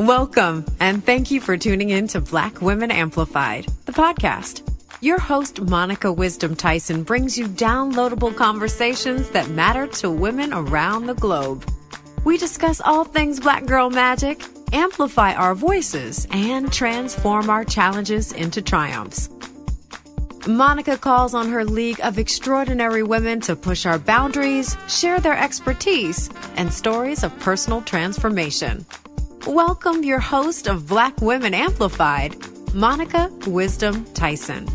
Welcome, and thank you for tuning in to Black Women Amplified, the podcast. Your host, Monica Wisdom Tyson, brings you downloadable conversations that matter to women around the globe. We discuss all things Black girl magic, amplify our voices, and transform our challenges into triumphs. Monica calls on her league of extraordinary women to push our boundaries, share their expertise, and stories of personal transformation. Welcome your host of Black Women Amplified, Monica Wisdom Tyson.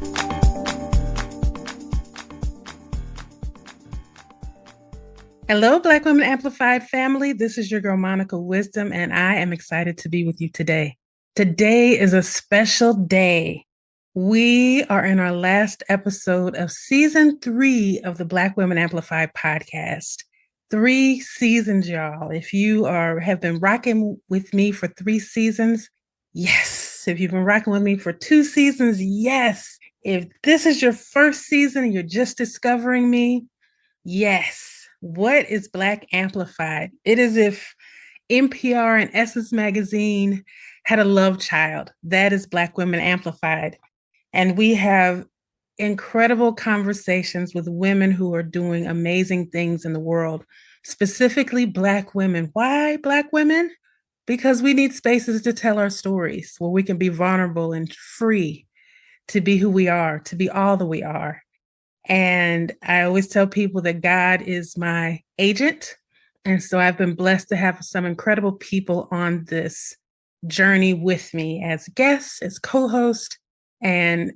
Hello, Black Women Amplified family. This is your girl, Monica Wisdom, and I am excited to be with you today. Today is a special day. We are in our last episode of season 3 of the Black Women Amplified podcast. 3 seasons, y'all. If you have been rocking with me for 3 seasons, yes. If you've been rocking with me for 2 seasons, yes. If this is your first season and you're just discovering me, yes. What is Black Amplified? It is if NPR and Essence Magazine had a love child. That is Black Women Amplified. And we have incredible conversations with women who are doing amazing things in the world, specifically Black women. Why Black women? Because we need spaces to tell our stories where we can be vulnerable and free to be who we are, to be all that we are. And I always tell people that God is my agent. And so I've been blessed to have some incredible people on this journey with me as guests, as co-hosts, and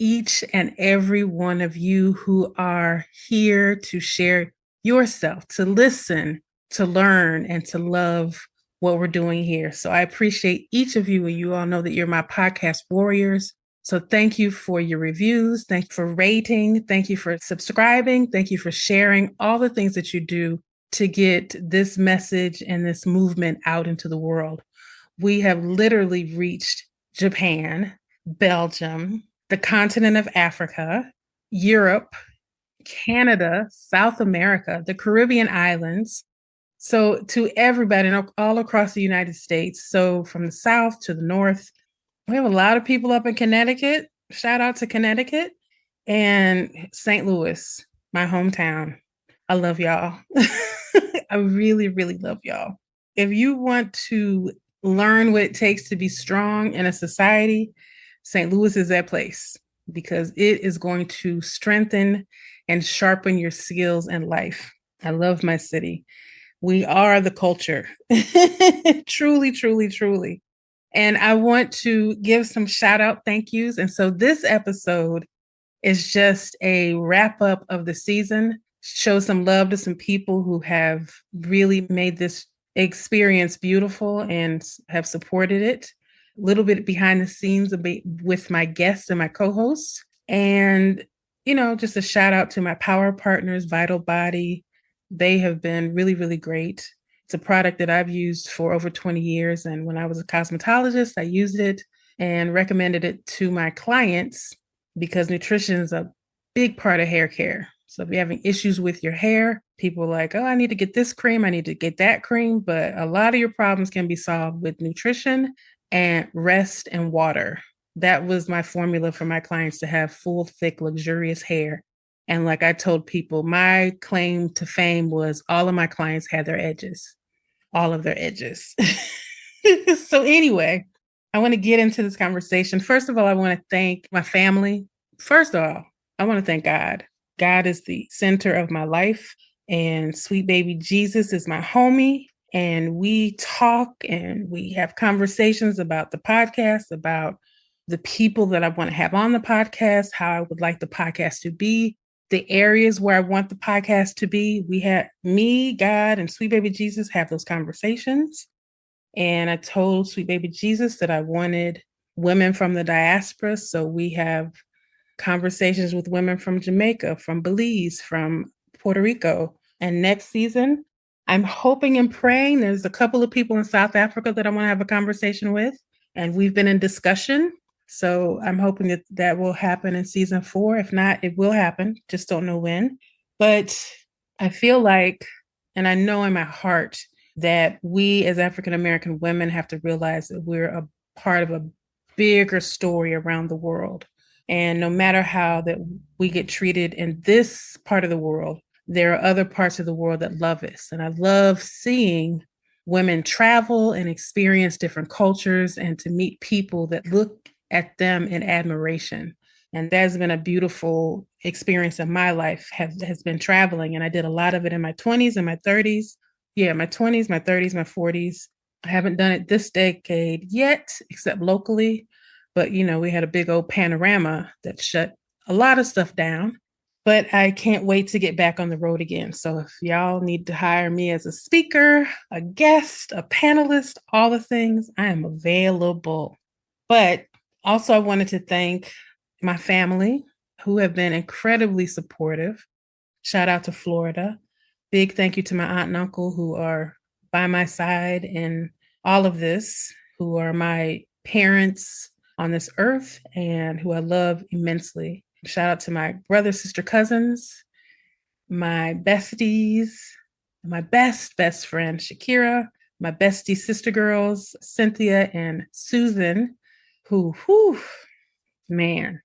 each and every one of you who are here to share yourself, to listen, to learn, and to love what we're doing here. So I appreciate each of you, and you all know that you're my podcast warriors. So thank you for your reviews. Thank you for rating. Thank you for subscribing. Thank you for sharing all the things that you do to get this message and this movement out into the world. We have literally reached Japan, Belgium, the continent of Africa, Europe, Canada, South America, the Caribbean islands. So to everybody all across the United States. So from the South to the North, we have a lot of people up in Connecticut. Shout out to Connecticut and St. Louis, my hometown. I love y'all. I really, really love y'all. If you want to learn what it takes to be strong in a society, St. Louis is that place because it is going to strengthen and sharpen your skills in life. I love my city. We are the culture. Truly, truly, truly. And I want to give some shout out thank yous. And so this episode is just a wrap up of the season, show some love to some people who have really made this experience beautiful and have supported it. A little bit behind the scenes with my guests and my co-hosts. And, just a shout out to my power partners, Vital Body. They have been really, really great. It's a product that I've used for over 20 years. And when I was a cosmetologist, I used it and recommended it to my clients because nutrition is a big part of hair care. So if you're having issues with your hair, people are like, oh, I need to get this cream. I need to get that cream. But a lot of your problems can be solved with nutrition and rest and water. That was my formula for my clients to have full, thick, luxurious hair. And like I told people, my claim to fame was all of my clients had their edges, all of their edges. So anyway, I want to get into this conversation. First of all, I want to thank my family. First of all, I want to thank God. God is the center of my life, and sweet baby Jesus is my homie. And we talk and we have conversations about the podcast, about the people that I want to have on the podcast, how I would like the podcast to be, the areas where I want the podcast to be. We had me, God, and sweet baby Jesus have those conversations. And I told sweet baby Jesus that I wanted women from the diaspora. So we have conversations with women from Jamaica, from Belize, from Puerto Rico. And next season, I'm hoping and praying there's a couple of people in South Africa that I want to have a conversation with. And we've been in discussion. So I'm hoping that will happen in season 4. If not, it will happen. Just don't know when. But I feel like, and I know in my heart, that we as African American women have to realize that we're a part of a bigger story around the world. And no matter how that we get treated in this part of the world, there are other parts of the world that love us. And I love seeing women travel and experience different cultures and to meet people that look at them in admiration. And that's been a beautiful experience in my life, has been traveling. And I did a lot of it in my 20s and my 30s. Yeah, my 20s, my 30s, my 40s. I haven't done it this decade yet, except locally. But, we had a big old panorama that shut a lot of stuff down. But I can't wait to get back on the road again. So if y'all need to hire me as a speaker, a guest, a panelist, all the things, I am available. But also, I wanted to thank my family who have been incredibly supportive. Shout out to Florida. Big thank you to my aunt and uncle who are by my side in all of this, who are my parents on this earth and who I love immensely. Shout out to my brother, sister, cousins, my besties, my best friend, Shakira, my bestie sister girls, Cynthia and Susan, who, man,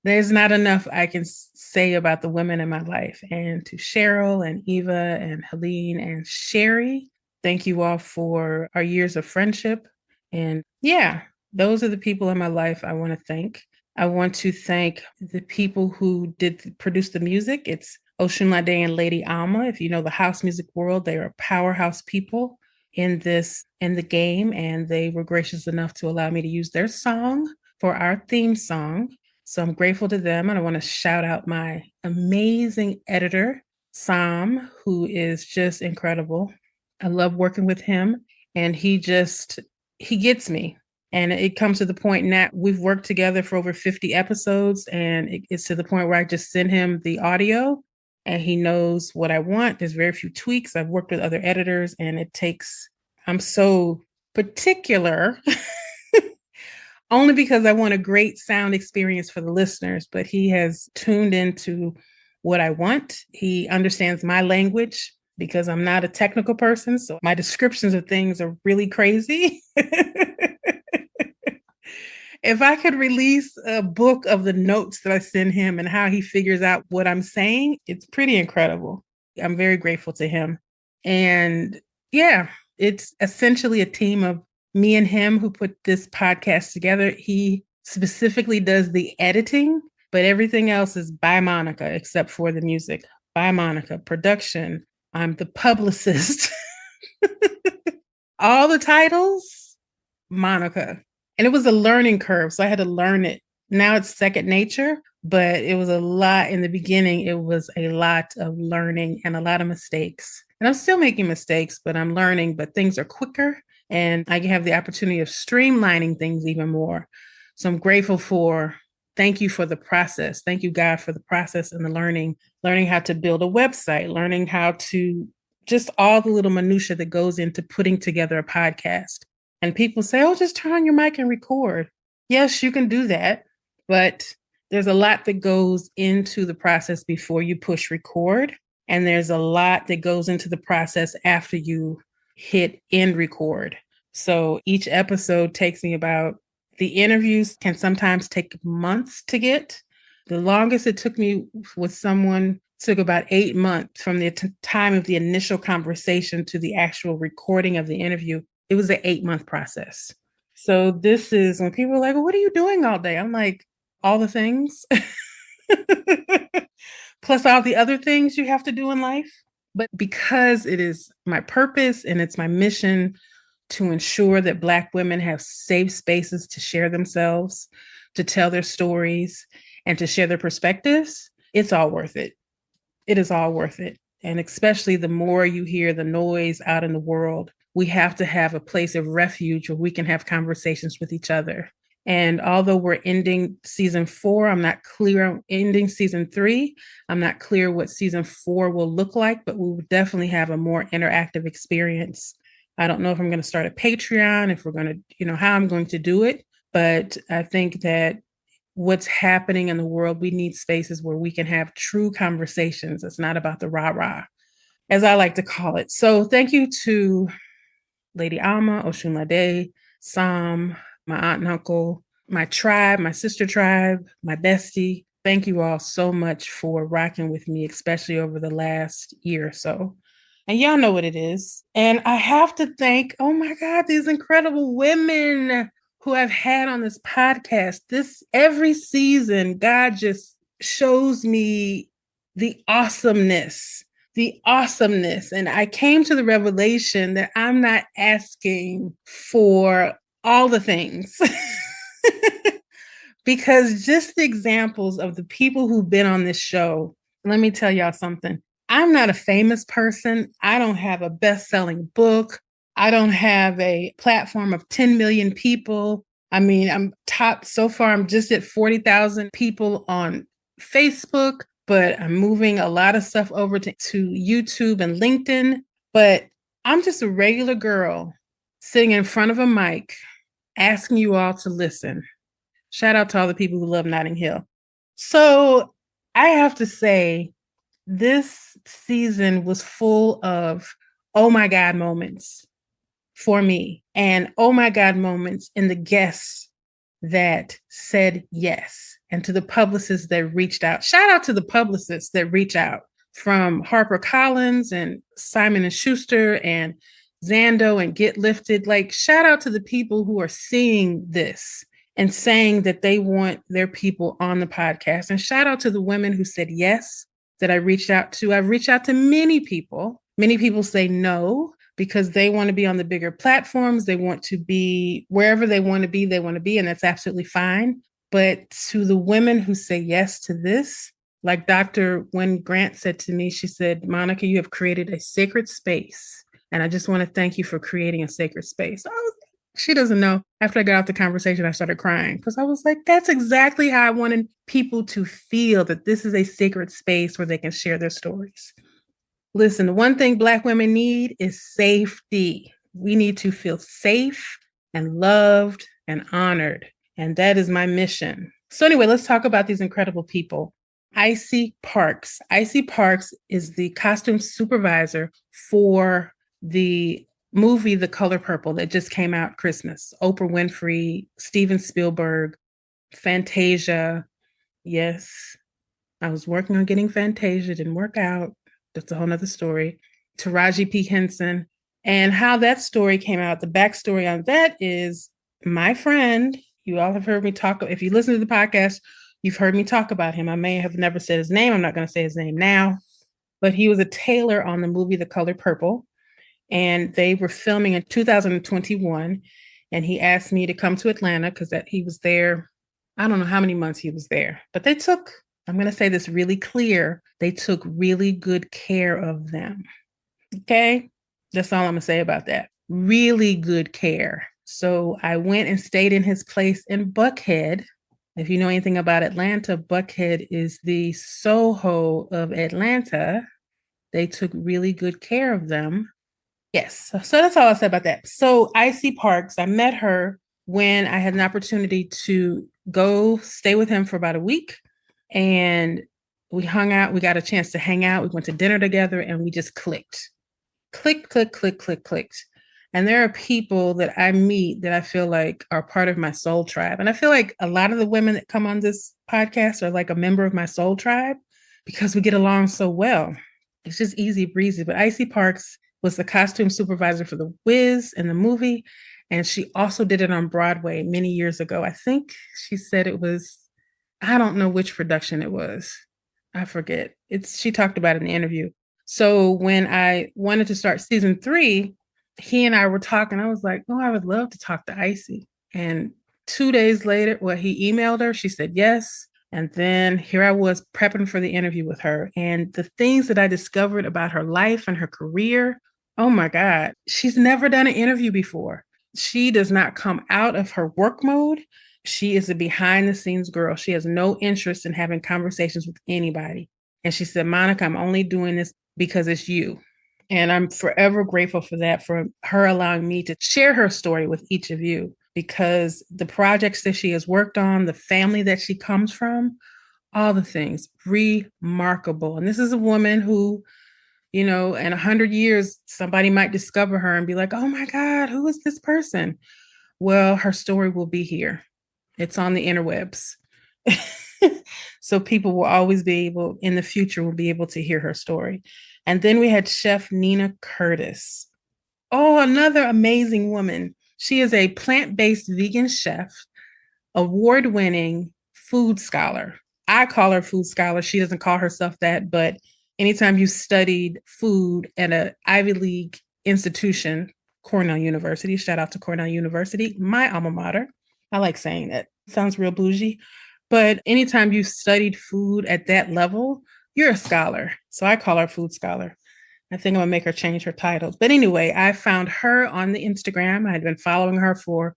there's not enough I can say about the women in my life. And to Cheryl and Eva and Helene and Sherry, thank you all for our years of friendship. And yeah, those are the people in my life I want to thank. I want to thank the people who did produce the music. It's Oshunlade and Lady Alma. If you know the house music world, they are powerhouse people in the game, and they were gracious enough to allow me to use their song for our theme song. So I'm grateful to them. And I want to shout out my amazing editor, Sam, who is just incredible. I love working with him, and he gets me. And it comes to the point now we've worked together for over 50 episodes, and it's to the point where I just send him the audio and he knows what I want. There's very few tweaks. I've worked with other editors, and I'm so particular only because I want a great sound experience for the listeners, but he has tuned into what I want. He understands my language because I'm not a technical person. So my descriptions of things are really crazy. If I could release a book of the notes that I send him and how he figures out what I'm saying, it's pretty incredible. I'm very grateful to him. And yeah, it's essentially a team of me and him who put this podcast together. He specifically does the editing, but everything else is by Monica except for the music. By Monica. Production. I'm the publicist. All the titles, Monica. And it was a learning curve. So I had to learn it. Now it's second nature, but it was a lot in the beginning. It was a lot of learning and a lot of mistakes. And I'm still making mistakes, but I'm learning, but things are quicker and I have the opportunity of streamlining things even more. So I'm grateful thank you for the process. Thank you, God, for the process and the learning how to build a website, learning how to just all the little minutia that goes into putting together a podcast. And people say, oh, just turn on your mic and record. Yes, you can do that. But there's a lot that goes into the process before you push record. And there's a lot that goes into the process after you hit end record. So each episode takes me the interviews can sometimes take months to get. The longest it took me with someone took about 8 months from the time of the initial conversation to the actual recording of the interview. It was an 8-month process. So this is when people are like, well, what are you doing all day? I'm like, all the things, plus all the other things you have to do in life. But because it is my purpose and it's my mission to ensure that Black women have safe spaces to share themselves, to tell their stories, and to share their perspectives, it's all worth it. It is all worth it. And especially the more you hear the noise out in the world, we have to have a place of refuge where we can have conversations with each other. And although we're ending season 4, I'm not clear on ending season 3. I'm not clear what season 4 will look like, but we will definitely have a more interactive experience. I don't know if I'm going to start a Patreon, if we're going to, how I'm going to do it. But I think that what's happening in the world, we need spaces where we can have true conversations. It's not about the rah-rah. as I like to call it. So thank you to Lady Alma, Oshunlade, Sam, my aunt and uncle, my tribe, my sister tribe, my bestie. Thank you all so much for rocking with me, especially over the last year or so. And y'all know what it is. And I have to thank, oh my God, these incredible women who I've had on this podcast. This every season, God just shows me the awesomeness, the awesomeness. And I came to the revelation that I'm not asking for all the things. Because just the examples of the people who've been on this show, let me tell y'all something. I'm not a famous person. I don't have a best-selling book. I don't have a platform of 10 million people. I mean, I'm top so far. I'm just at 40,000 people on Facebook, but I'm moving a lot of stuff over to YouTube and LinkedIn. But I'm just a regular girl sitting in front of a mic asking you all to listen. Shout out to all the people who love Notting Hill. So I have to say, this season was full of oh my God moments for me, and oh my God moments in the guests that said yes, and to the publicists that reached out. Shout out to the publicists that reach out, from HarperCollins and Simon and Schuster and Zando and Get Lifted. Like, shout out to the people who are seeing this and saying that they want their people on the podcast. And shout out to the women who said yes that I reached out to. I've reached out to many people. Many people say no because they want to be on the bigger platforms. They want to be wherever they want to be, and that's absolutely fine. But to the women who say yes to this, like Dr. Wynne Grant said to me, she said, Monica, you have created a sacred space. And I just want to thank you for creating a sacred space. She doesn't know. After I got off the conversation, I started crying because I was like, that's exactly how I wanted people to feel, that this is a sacred space where they can share their stories. Listen, the one thing Black women need is safety. We need to feel safe and loved and honored. And that is my mission. So anyway, let's talk about these incredible people. Icy Parks. Icy Parks is the costume supervisor for the movie The Color Purple that just came out Christmas. Oprah Winfrey, Steven Spielberg, Fantasia. Yes, I was working on getting Fantasia, didn't work out. That's a whole nother story. Taraji P. Henson. And how that story came out, the backstory on that is my friend, you all have heard me talk, if you listen to the podcast, you've heard me talk about him. I may have never said his name. I'm not going to say his name now, but he was a tailor on the movie The Color Purple. And they were filming in 2021. And he asked me to come to Atlanta because he was there. I don't know how many months he was there, but they took, I'm going to say this really clear, they took really good care of them. Okay? That's all I'm going to say about that. Really good care. So I went and stayed in his place in Buckhead. If you know anything about Atlanta, Buckhead is the Soho of Atlanta. They took really good care of them. Yes. So that's all I'll say about that. So Icy Parks, I met her when I had an opportunity to go stay with him for about a week. And we hung out. We got a chance to hang out. We went to dinner together and we just clicked. Click, click, click, click, clicked. And there are people that I meet that I feel like are part of my soul tribe. And I feel like a lot of the women that come on this podcast are like a member of my soul tribe because we get along so well. It's just easy breezy. But Icy Parks was the costume supervisor for The Wiz in the movie. And she also did it on Broadway many years ago. I think she said it was, I don't know which production it was. I forget. She talked about it in the interview. So when I wanted to start season 3, he and I were talking. I was like, oh, I would love to talk to Icy. And 2 days later, he emailed her. She said yes. And then here I was prepping for the interview with her. And the things that I discovered about her life and her career, oh my God, she's never done an interview before. She does not come out of her work mode. She is a behind the scenes girl. She has no interest in having conversations with anybody. And she said, Monica, I'm only doing this because it's you. And I'm forever grateful for that, for her allowing me to share her story with each of you, because the projects that she has worked on, the family that she comes from, all the things, remarkable. And this is a woman who In 100 years, somebody might discover her and be like, oh my God, who is this person? Well, her story will be here. It's on the interwebs. So people will always be able, in the future, will be able to hear her story. And then we had Chef Nina Curtis. Oh, another amazing woman. She is a plant-based vegan chef, award-winning food scholar. I call her food scholar. She doesn't call herself that, but anytime you studied food at an Ivy League institution, Cornell University, shout out to Cornell University, my alma mater. I like saying that. Sounds real bougie. But anytime you studied food at that level, you're a scholar. So I call her food scholar. I think I'm gonna make her change her titles. But anyway, I found her on the Instagram. I had been following her for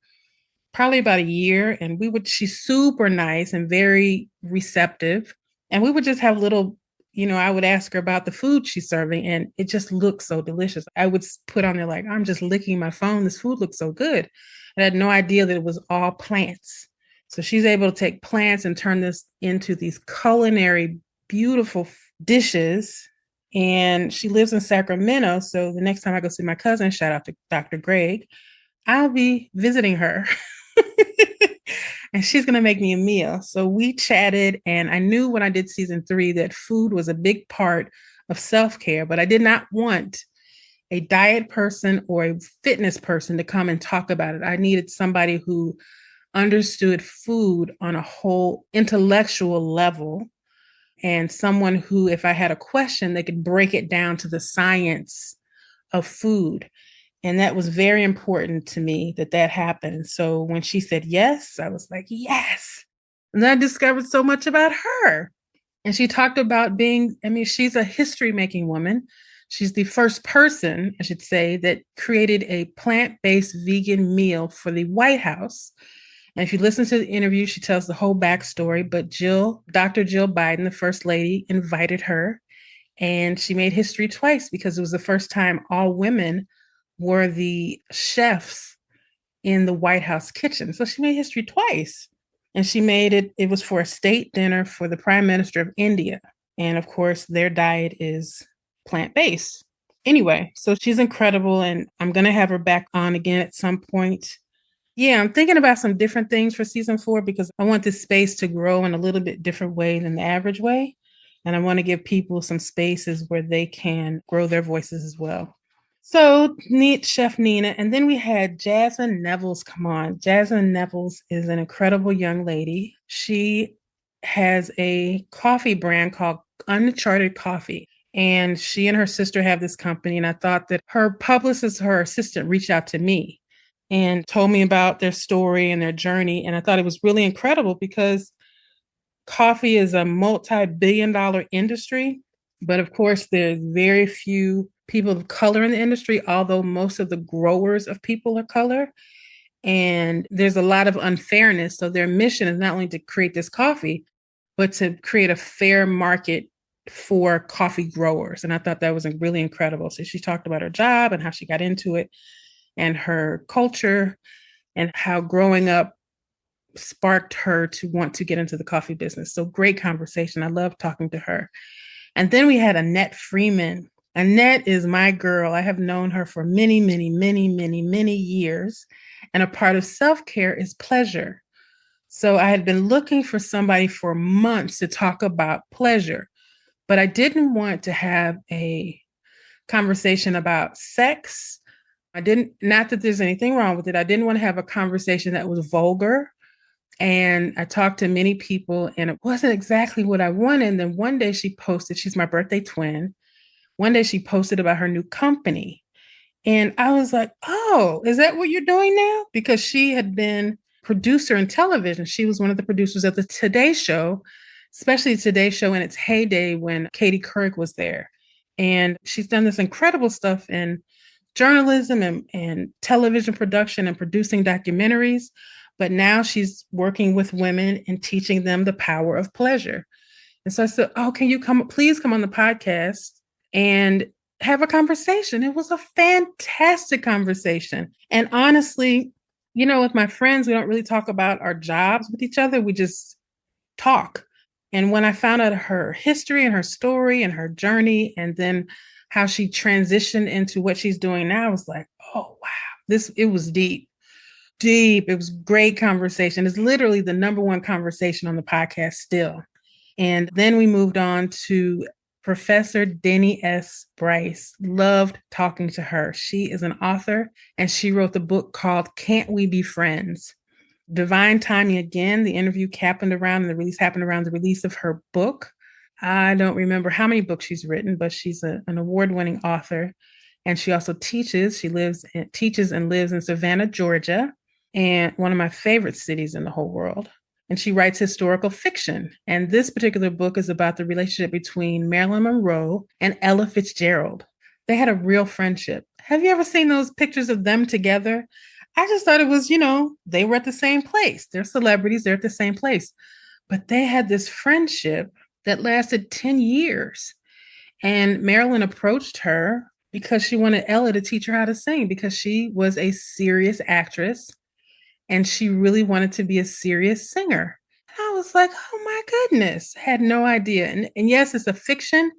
probably about a year, and she's super nice and very receptive. And we would just have little, I would ask her about the food she's serving, and it just looks so delicious. I would put on there like, I'm just licking my phone. This food looks so good. I had no idea that it was all plants. So she's able to take plants and turn this into these culinary, beautiful dishes. And she lives in Sacramento. So the next time I go see my cousin, shout out to Dr. Greg, I'll be visiting her. And she's going to make me a meal. So we chatted, and I knew when I did season 3 that food was a big part of self-care, but I did not want a diet person or a fitness person to come and talk about it. I needed somebody who understood food on a whole intellectual level, and someone who, if I had a question, they could break it down to the science of food. And that was very important to me that happened. So when she said yes, I was like, yes. And then I discovered so much about her. And she talked about she's a history making woman. She's the first person, I should say, that created a plant-based vegan meal for the White House. And if you listen to the interview, she tells the whole backstory. But Dr. Jill Biden, the first lady, invited her. And she made history twice because it was the first time all women were the chefs in the White House kitchen. So she made history twice. And she made it was for a state dinner for the Prime Minister of India. And of course, their diet is plant-based. Anyway, so she's incredible. And I'm going to have her back on again at some point. Yeah, I'm thinking about some different things for season 4 because I want this space to grow in a little bit different way than the average way. And I want to give people some spaces where they can grow their voices as well. So neat, Chef Nina. And then we had Jasmine Nevels come on. Jasmine Nevels is an incredible young lady. She has a coffee brand called Uncharted Coffee. And she and her sister have this company. And I thought that her publicist, her assistant, reached out to me and told me about their story and their journey. And I thought it was really incredible because coffee is a multi-billion-dollar industry. But of course, there's very few people of color in the industry, although most of the growers of people of color. And there's a lot of unfairness. So their mission is not only to create this coffee, but to create a fair market for coffee growers. And I thought that was really incredible. So she talked about her job and how she got into it and her culture and how growing up sparked her to want to get into the coffee business. So great conversation. I love talking to her. And then we had Annette Freeman. Annette is my girl. I have known her for many, many, many, many, many years. And a part of self-care is pleasure. So I had been looking for somebody for months to talk about pleasure, but I didn't want to have a conversation about sex. Not that there's anything wrong with it. I didn't want to have a conversation that was vulgar. And I talked to many people and it wasn't exactly what I wanted. And then one day she posted, she's my birthday twin. One day she posted about her new company. And I was like, oh, is that what you're doing now? Because she had been producer in television. She was one of the producers of the Today Show, especially Today Show in its heyday when Katie Couric was there. And she's done this incredible stuff in journalism and television production and producing documentaries. But now she's working with women and teaching them the power of pleasure. And so I said, oh, can you please come on the podcast and have a conversation? It was a fantastic conversation. And honestly, with my friends, we don't really talk about our jobs with each other. We just talk. And when I found out her history and her story and her journey, and then how she transitioned into what she's doing now. I was like, oh, wow, it was deep. Deep. It was great conversation. It's literally the number one conversation on the podcast still. And then we moved on to Professor Denny S. Bryce. Loved talking to her. She is an author and she wrote the book called Can't We Be Friends? Divine timing again. The interview happened around and the release happened around the release of her book. I don't remember how many books she's written, but she's an award-winning author. And she also teaches. She teaches and lives in Savannah, Georgia, and one of my favorite cities in the whole world. And she writes historical fiction. And this particular book is about the relationship between Marilyn Monroe and Ella Fitzgerald. They had a real friendship. Have you ever seen those pictures of them together? I just thought it was, they were at the same place. They're celebrities, they're at the same place. But they had this friendship that lasted 10 years. And Marilyn approached her because she wanted Ella to teach her how to sing because she was a serious actress and she really wanted to be a serious singer. And I was like, oh my goodness, had no idea. And yes, it's a fiction,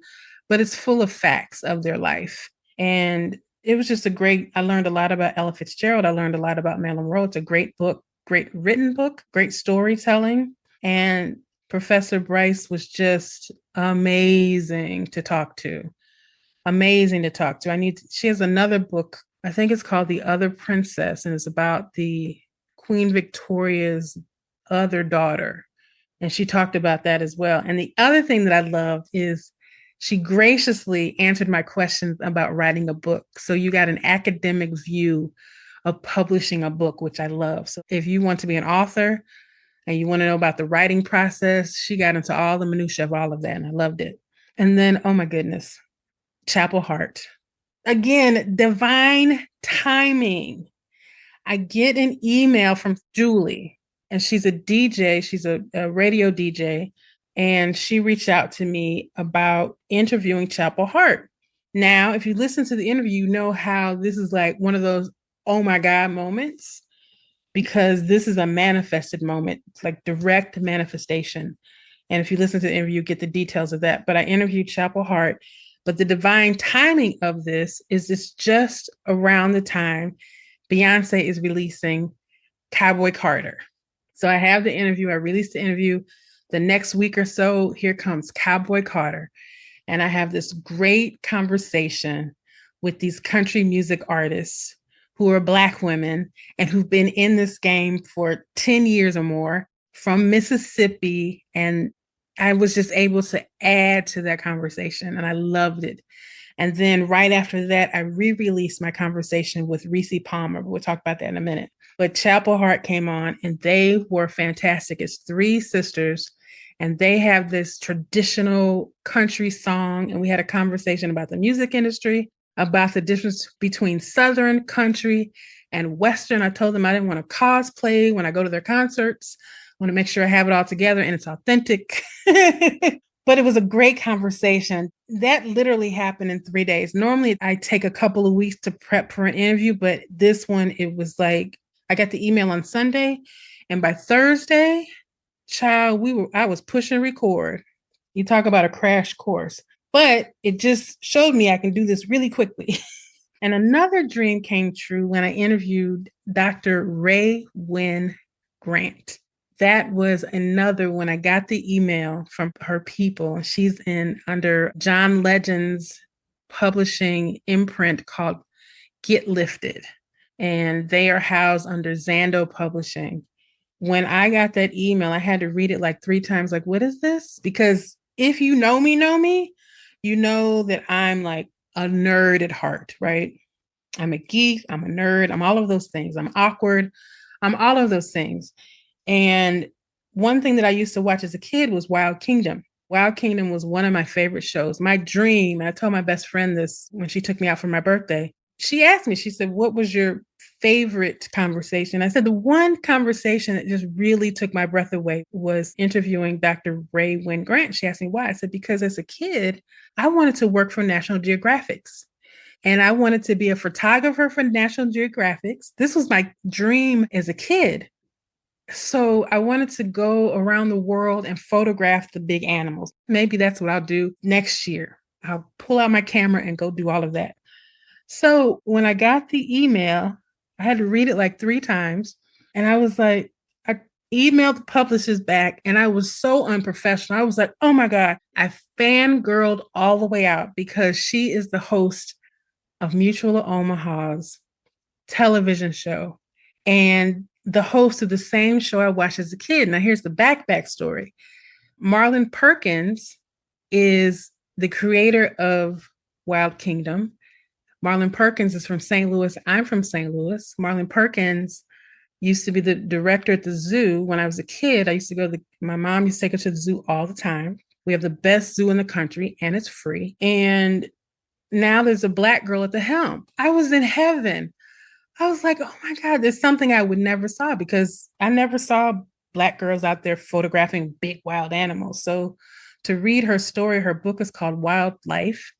but it's full of facts of their life. And it was just I learned a lot about Ella Fitzgerald. I learned a lot about Marilyn Monroe. It's a great book, great written book, great storytelling. And Professor Bryce was just amazing to talk to. Amazing to talk to. She has another book, I think it's called The Other Princess, and it's about the Queen Victoria's other daughter. And she talked about that as well. And the other thing that I loved is she graciously answered my questions about writing a book. So you got an academic view of publishing a book, which I love. So if you want to be an author and you want to know about the writing process, she got into all the minutiae of all of that. And I loved it. And then, oh my goodness, Chapel Hart. Again, divine timing. I get an email from Julie, and she's a DJ. She's a radio DJ. And she reached out to me about interviewing Chapel Hart. Now, if you listen to the interview, you know how this is like one of those, oh my God moments, because this is a manifested moment. It's like direct manifestation. And if you listen to the interview, you get the details of that. But I interviewed Chapel Hart. But the divine timing of this is it's just around the time Beyonce is releasing Cowboy Carter. So I have the interview. I released the interview. The next week or so, here comes Cowboy Carter. And I have this great conversation with these country music artists who are Black women and who've been in this game for 10 years or more from Mississippi. And I was just able to add to that conversation and I loved it. And then right after that, I re-released my conversation with Reese Palmer. We'll talk about that in a minute. But Chapel Hart came on and they were fantastic. It's three sisters and they have this traditional country song. And we had a conversation about the music industry, about the difference between Southern country and Western. I told them I didn't want to cosplay when I go to their concerts. I want to make sure I have it all together and it's authentic. But it was a great conversation. That literally happened in 3 days. Normally, I take a couple of weeks to prep for an interview, but this one, it was like, I got the email on Sunday, and by Thursday, child, I was pushing record. You talk about a crash course, but it just showed me I can do this really quickly. And another dream came true when I interviewed Dr. Ray Wynn Grant. That was another when I got the email from her people. She's under John Legend's publishing imprint called Get Lifted. And they are housed under Zando Publishing. When I got that email, I had to read it like 3 times, like, what is this? Because if you know me, you know that I'm like a nerd at heart, right? I'm a geek, I'm a nerd, I'm all of those things. I'm awkward, I'm all of those things. And one thing that I used to watch as a kid was Wild Kingdom. Wild Kingdom was one of my favorite shows. My dream, and I told my best friend this when she took me out for my birthday. She asked me, she said, what was your favorite conversation? I said, the one conversation that just really took my breath away was interviewing Dr. Ray Wynn Grant. She asked me why. I said, because as a kid, I wanted to work for National Geographics. And I wanted to be a photographer for National Geographics. This was my dream as a kid. So I wanted to go around the world and photograph the big animals. Maybe that's what I'll do next year. I'll pull out my camera and go do all of that. So when I got the email, I had to read it like 3 times. And I was like, I emailed the publishers back and I was so unprofessional. I was like, oh my God, I fangirled all the way out because she is the host of Mutual of Omaha's television show and the host of the same show I watched as a kid. Now, here's the backstory. Marlon Perkins is the creator of Wild Kingdom. Marlon Perkins is from St. Louis. I'm from St. Louis. Marlon Perkins used to be the director at the zoo. When I was a kid, I used to go to my mom used to take us to the zoo all the time. We have the best zoo in the country and it's free. And now there's a Black girl at the helm. I was in heaven. I was like, oh my God, there's something I would never saw because I never saw Black girls out there photographing big wild animals. So to read her story, her book is called Wildlife.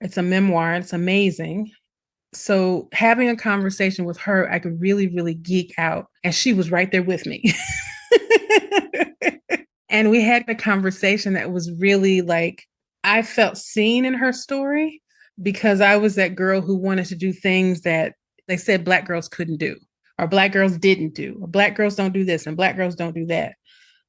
It's a memoir. It's amazing. So having a conversation with her, I could really, really geek out. And she was right there with me. And we had a conversation that was really like, I felt seen in her story because I was that girl who wanted to do things that they said Black girls couldn't do, or Black girls didn't do, or Black girls don't do this, and Black girls don't do that.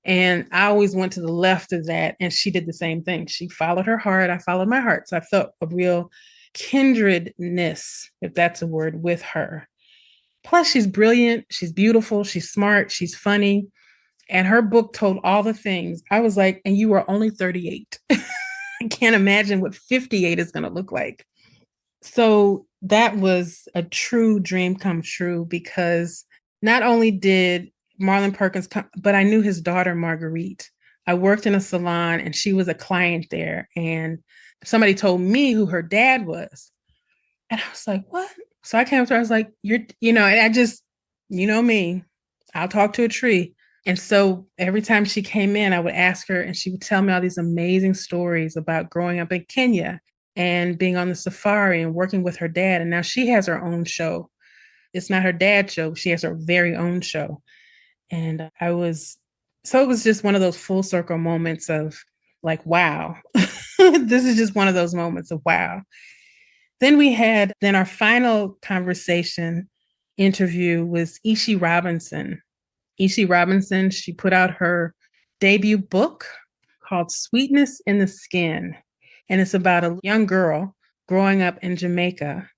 And I always went to the left of that. And she did the same thing. She followed her heart. I followed my heart. So I felt a real kindredness, if that's a word, with her. Plus, she's brilliant. She's beautiful. She's smart. She's funny. And her book told all the things. I was like, and you are only 38. I can't imagine what 58 is going to look like. So that was a true dream come true because not only did Marlon Perkins come, but I knew his daughter, Marguerite. I worked in a salon and she was a client there. And somebody told me who her dad was. And I was like, what? So I came up to her, I was like, and I just, you know me, I'll talk to a tree. And so every time she came in, I would ask her and she would tell me all these amazing stories about growing up in Kenya and being on the safari and working with her dad. And now she has her own show. It's not her dad's show. She has her very own show. And it was just one of those full circle moments of like, wow, this is just one of those moments of wow. Then our final conversation interview was Ishi Robinson. Ishi Robinson, she put out her debut book called Sweetness in the Skin. And it's about a young girl growing up in Jamaica.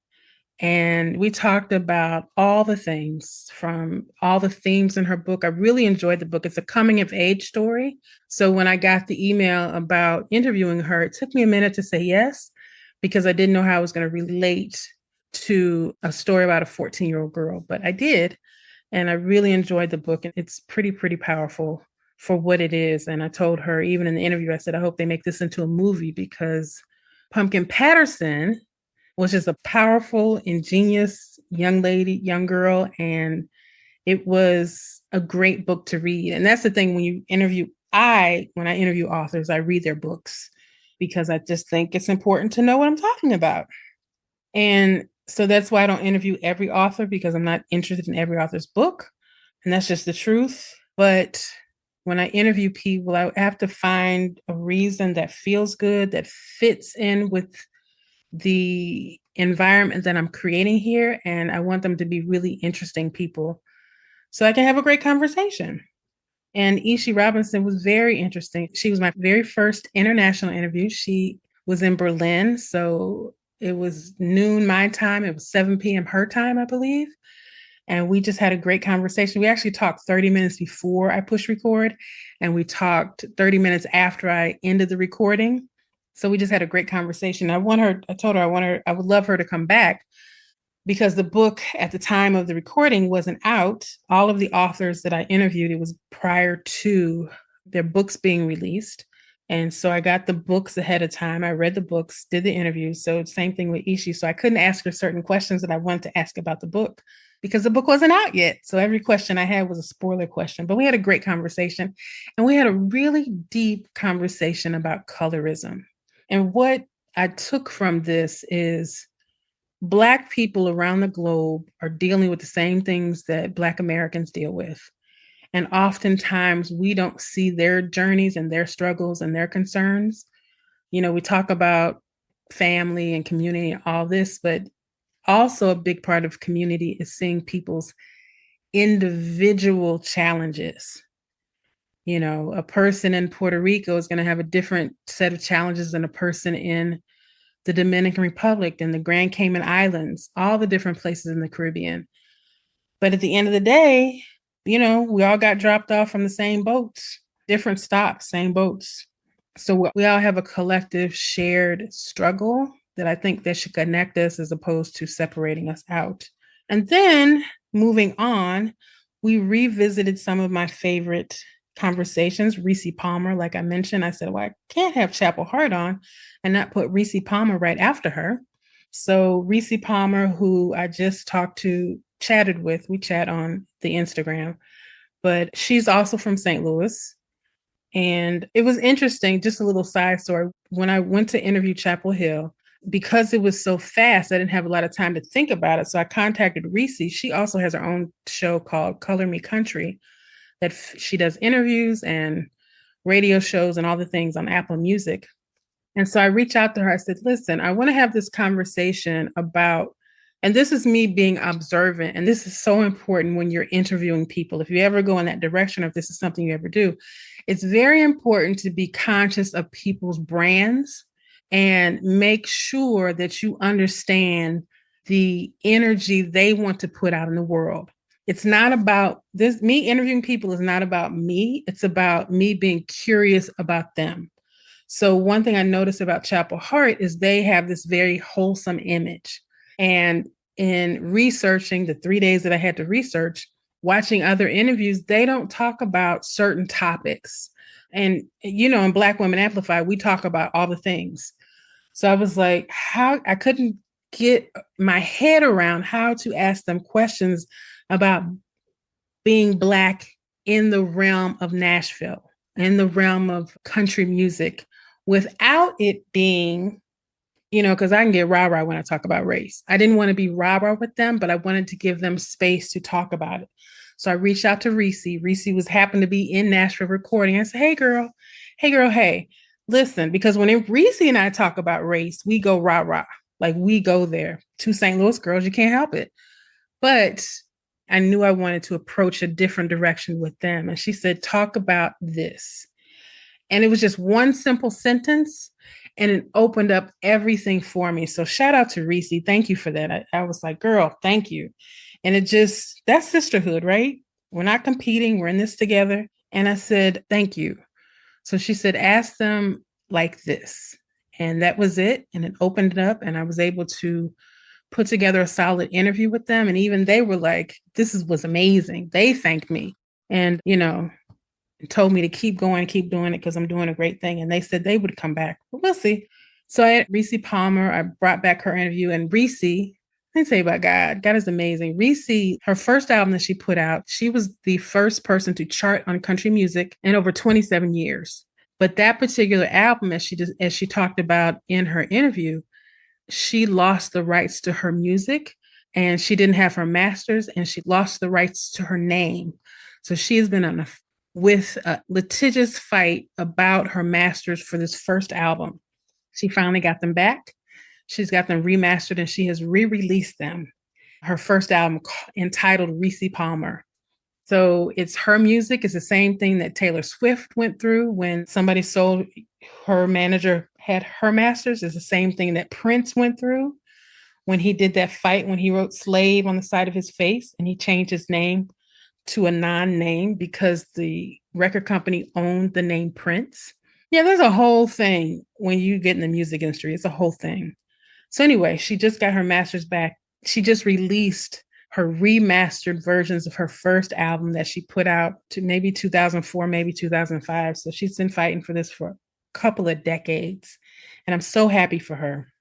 And we talked about all the things from all the themes in her book. I really enjoyed the book. It's a coming of age story. So when I got the email about interviewing her, it took me a minute to say yes, because I didn't know how I was going to relate to a story about a 14-year-old girl, but I did. And I really enjoyed the book. And it's pretty, pretty powerful for what it is. And I told her, even in the interview, I said, I hope they make this into a movie because Pumpkin Patterson was just a powerful, ingenious young girl. And it was a great book to read. And that's the thing when I interview authors, I read their books because I just think it's important to know what I'm talking about. And so that's why I don't interview every author because I'm not interested in every author's book. And that's just the truth. But when I interview people, I have to find a reason that feels good, that fits in with the environment that I'm creating here. And I want them to be really interesting people so I can have a great conversation. And Ishi Robinson was very interesting. She was my very first international interview. She was in Berlin. So it was noon my time. It was 7 p.m. her time, I believe. And we just had a great conversation. We actually talked 30 minutes before I pushed record, and we talked 30 minutes after I ended the recording. So we just had a great conversation. I told her I would love her to come back because the book at the time of the recording wasn't out. All of the authors that I interviewed, it was prior to their books being released. And so I got the books ahead of time. I read the books, did the interview. So same thing with Ishi. So I couldn't ask her certain questions that I wanted to ask about the book because the book wasn't out yet. So every question I had was a spoiler question, but we had a great conversation and we had a really deep conversation about colorism. And what I took from this is Black people around the globe are dealing with the same things that Black Americans deal with. And oftentimes we don't see their journeys and their struggles and their concerns. You know, we talk about family and community and all this, but also a big part of community is seeing people's individual challenges. You know, a person in Puerto Rico is going to have a different set of challenges than a person in the Dominican Republic and the Grand Cayman Islands, all the different places in the Caribbean. But at the end of the day, you know, we all got dropped off from the same boats, different stops, same boats. So we all have a collective shared struggle that I think that should connect us as opposed to separating us out. And then moving on, we revisited some of my favorite conversations. Reese Palmer, like I mentioned, I said, well, I can't have Chapel Hart on and not put Reese Palmer right after her. So Reese Palmer, who I just chatted with, we chat on the Instagram, but she's also from St. Louis. And it was interesting, just a little side story. When I went to interview Chapel Hill, because it was so fast, I didn't have a lot of time to think about it. So I contacted Reese. She also has her own show called Color Me Country that she does interviews and radio shows and all the things on Apple Music. And so I reached out to her. I said, listen, I want to have this conversation about, and this is me being observant. And this is so important when you're interviewing people. If you ever go in that direction, or if this is something you ever do, it's very important to be conscious of people's brands and make sure that you understand the energy they want to put out in the world. It's not about this, me interviewing people is not about me. It's about me being curious about them. So one thing I noticed about Chapel Hart is they have this very wholesome image. And in researching the 3 days that I had to research, watching other interviews, they don't talk about certain topics. And, you know, in Black Women Amplify, we talk about all the things. So I was like, how I couldn't get my head around how to ask them questions about being Black in the realm of Nashville, in the realm of country music, without it being, you know, because I can get rah-rah when I talk about race. I didn't want to be rah-rah with them, but I wanted to give them space to talk about it. So I reached out to Reese. Reese was happened to be in Nashville recording. I said, hey, girl, hey, listen, because when Reese and I talk about race, we go rah-rah. Like we go there. Two St. Louis girls, you can't help it. But I knew I wanted to approach a different direction with them. And she said, talk about this. And it was just one simple sentence and it opened up everything for me. So shout out to Reese. Thank you for that. I was like, girl, thank you. And that's sisterhood, right? We're not competing. We're in this together. And I said, thank you. So she said, ask them like this. And that was it. And it opened it up and I was able to put together a solid interview with them. And even they were like, was amazing. They thanked me and, you know, told me to keep going, keep doing it because I'm doing a great thing. And they said they would come back. But we'll see. So I had Reese Palmer. I brought back her interview. And Reese, let me say about God. God is amazing. Reese, her first album that she put out, she was the first person to chart on country music in over 27 years. But that particular album, as she talked about in her interview, she lost the rights to her music and she didn't have her masters and she lost the rights to her name. So she has been with a litigious fight about her masters for this first album. She finally got them back. She's got them remastered and she has re-released them. Her first album entitled Reese Palmer. So it's her music. It's the same thing that Taylor Swift went through when somebody sold her manager had her masters. It's the same thing that Prince went through when he did that fight when he wrote slave on the side of his face and he changed his name to a non-name because the record company owned the name Prince. Yeah, there's a whole thing when you get in the music industry. It's a whole thing. So anyway, she just got her masters back. She just released her remastered versions of her first album that she put out to maybe 2004, maybe 2005. So she's been fighting for this for a couple of decades. And I'm so happy for her.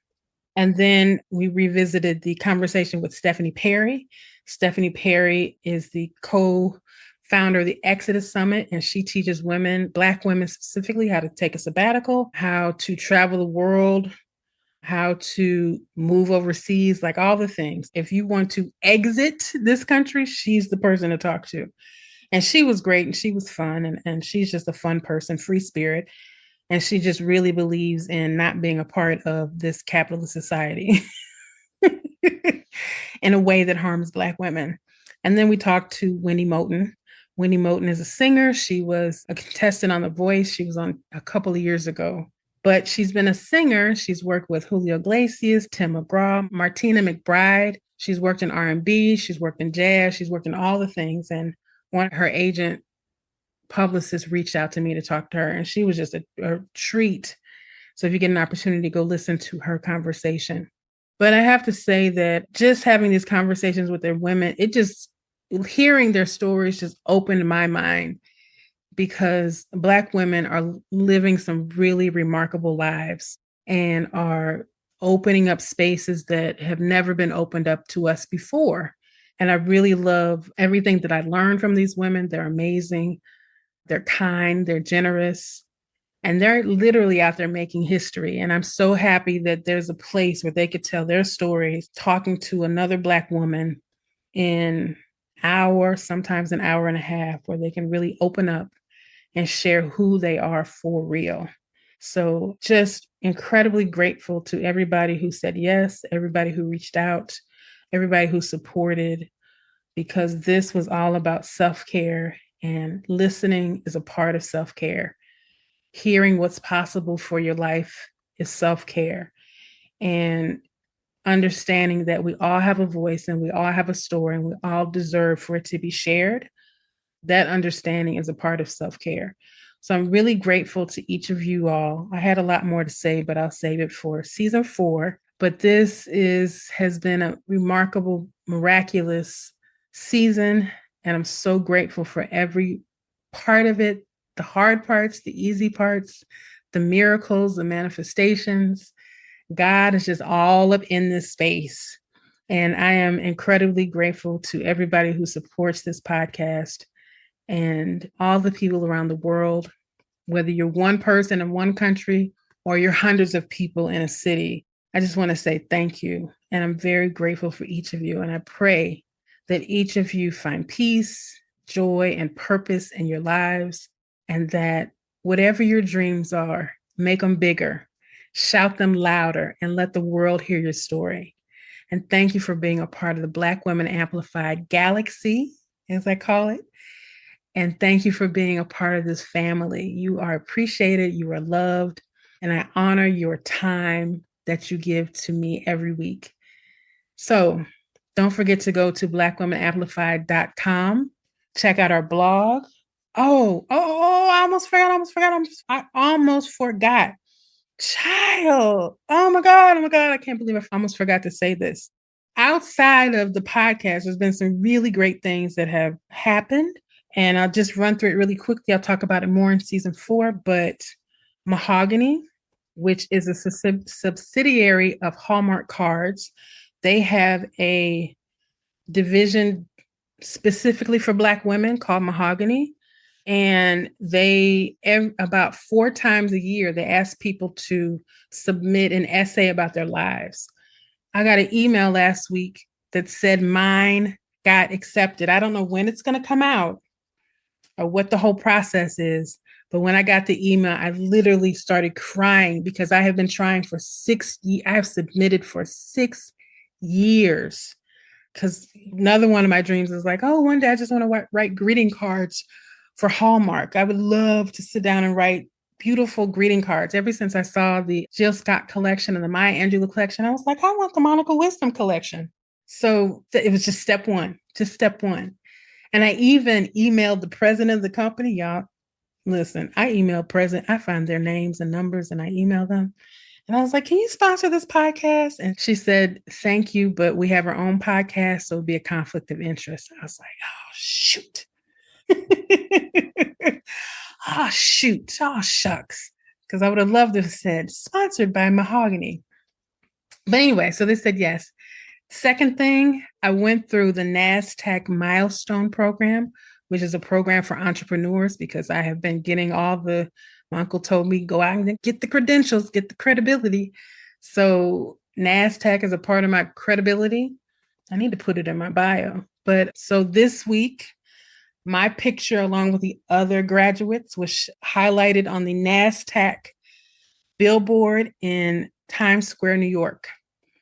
And then we revisited the conversation with Stephanie Perry. Stephanie Perry is the co-founder of the Exodus Summit, and she teaches women, Black women specifically, how to take a sabbatical, how to travel the world, how to move overseas, like all the things. If you want to exit this country, she's the person to talk to. And she was great and she was fun and she's just a fun person, free spirit. And she just really believes in not being a part of this capitalist society in a way that harms Black women. And then we talked to Wendy Moten. Wendy Moten is a singer. She was a contestant on The Voice. She was on a couple of years ago. But she's been a singer. She's worked with Julio Iglesias, Tim McGraw, Martina McBride. She's worked in R&B. She's worked in jazz. She's worked in all the things. And her agent publicist reached out to me to talk to her, and she was just a treat. So if you get an opportunity, go listen to her conversation. But I have to say that just having these conversations with their women, hearing their stories just opened my mind, because Black women are living some really remarkable lives and are opening up spaces that have never been opened up to us before. And I really love everything that I learned from these women. They're amazing. They're kind. They're generous. And they're literally out there making history. And I'm so happy that there's a place where they could tell their stories, talking to another Black woman in an hour, sometimes an hour and a half, where they can really open up and share who they are for real. So just incredibly grateful to everybody who said yes, everybody who reached out, everybody who supported, because this was all about self-care, and listening is a part of self-care. Hearing what's possible for your life is self-care. And understanding that we all have a voice and we all have a story and we all deserve for it to be shared. That understanding is a part of self-care. So I'm really grateful to each of you all. I had a lot more to say, but I'll save it for season 4. But this has been a remarkable, miraculous season. And I'm so grateful for every part of it, the hard parts, the easy parts, the miracles, the manifestations. God is just all up in this space. And I am incredibly grateful to everybody who supports this podcast and all the people around the world, whether you're one person in one country or you're hundreds of people in a city. I just want to say thank you. And I'm very grateful for each of you. And I pray that each of you find peace, joy, and purpose in your lives, and that whatever your dreams are, make them bigger, shout them louder, and let the world hear your story. And thank you for being a part of the Black Women Amplified Galaxy, as I call it. And thank you for being a part of this family. You are appreciated, you are loved, and I honor your time that you give to me every week. So don't forget to go to blackwomenamplified.com, check out our blog. I almost forgot. Child. Oh my God. I can't believe I almost forgot to say this. Outside of the podcast, there's been some really great things that have happened. And I'll just run through it really quickly. I'll talk about it more in season 4. But Mahogany, which is a subsidiary of Hallmark Cards, they have a division specifically for Black women called Mahogany. And about 4 times a year, they ask people to submit an essay about their lives. I got an email last week that said mine got accepted. I don't know when it's going to come out or what the whole process is. But when I got the email, I literally started crying, because I have been trying for 6 years. I have submitted for 6 years. Because another one of my dreams is like, oh, one day I just want to write greeting cards for Hallmark. I would love to sit down and write beautiful greeting cards. Ever since I saw the Jill Scott collection and the Maya Angelou collection, I was like, I want the Monica Wisdom collection. So it was just step one. And I even emailed the president of the company. Y'all, listen, I emailed president. I find their names and numbers and I email them. And I was like, can you sponsor this podcast? And she said, thank you, but we have our own podcast, so it'd be a conflict of interest. I was like, oh, shoot. Oh, shoot. Oh, shucks. Because I would have loved to have said, sponsored by Mahogany. But anyway, so they said yes. Second thing, I went through the NASDAQ Milestone Program, which is a program for entrepreneurs, because I have been getting my uncle told me, go out and get the credentials, get the credibility. So NASDAQ is a part of my credibility. I need to put it in my bio. But so this week, my picture, along with the other graduates, was highlighted on the NASDAQ billboard in Times Square, New York.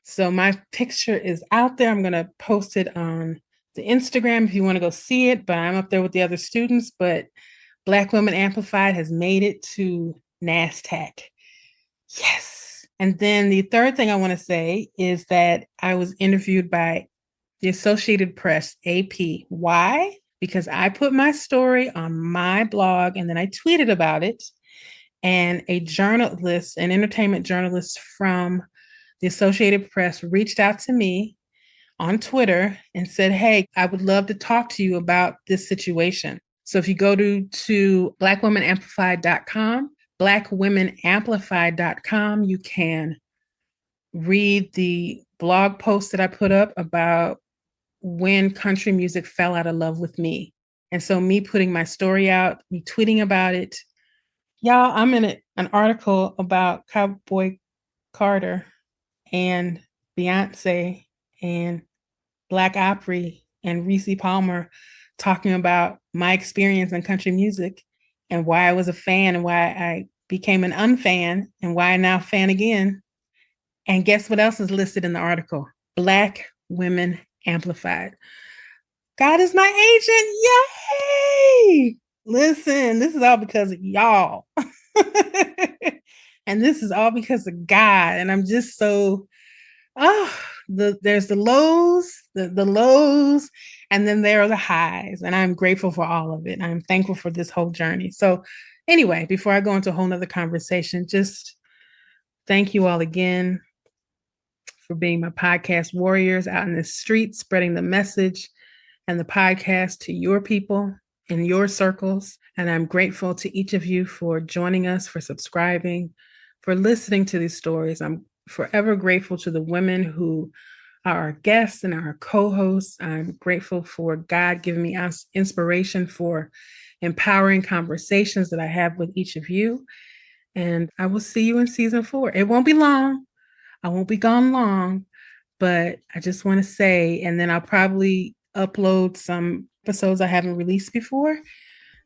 So my picture is out there. I'm going to post it on the Instagram if you want to go see it, but I'm up there with the other students. But Black Women Amplified has made it to NASDAQ. Yes. And then the third thing I want to say is that I was interviewed by the Associated Press, AP. Why? Because I put my story on my blog and then I tweeted about it. And a journalist, an entertainment journalist from the Associated Press reached out to me on Twitter and said, hey, I would love to talk to you about this situation. So if you go to blackwomenamplified.com, blackwomenamplified.com, you can read the blog post that I put up about when country music fell out of love with me. And so me putting my story out, me tweeting about it. Y'all, I'm in an article about Cowboy Carter and Beyonce and Black Opry and Reese Palmer talking about my experience in country music and why I was a fan and why I became an unfan and why I now fan again. And guess what else is listed in the article? Black Women Amplified. God is my agent. Yay! Listen, this is all because of y'all. And this is all because of God. And I'm just so, there's the lows, the lows, and then there are the highs. And I'm grateful for all of it. I'm thankful for this whole journey. So anyway, before I go into a whole nother conversation, just thank you all again for being my podcast warriors out in the streets, spreading the message and the podcast to your people in your circles. And I'm grateful to each of you for joining us, for subscribing, for listening to these stories. I'm forever grateful to the women who are our guests and our co-hosts. I'm grateful for God giving me inspiration for empowering conversations that I have with each of you. And I will see you in season 4. It won't be long. I won't be gone long, but I just want to say, and then I'll probably upload some episodes I haven't released before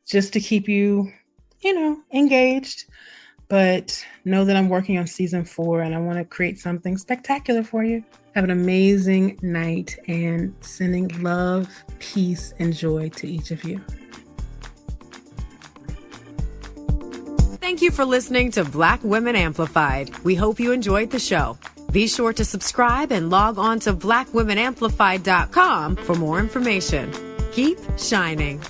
just to keep you, engaged. But know that I'm working on season 4 and I want to create something spectacular for you. Have an amazing night and sending love, peace, and joy to each of you. Thank you for listening to Black Women Amplified. We hope you enjoyed the show. Be sure to subscribe and log on to blackwomenamplified.com for more information. Keep shining.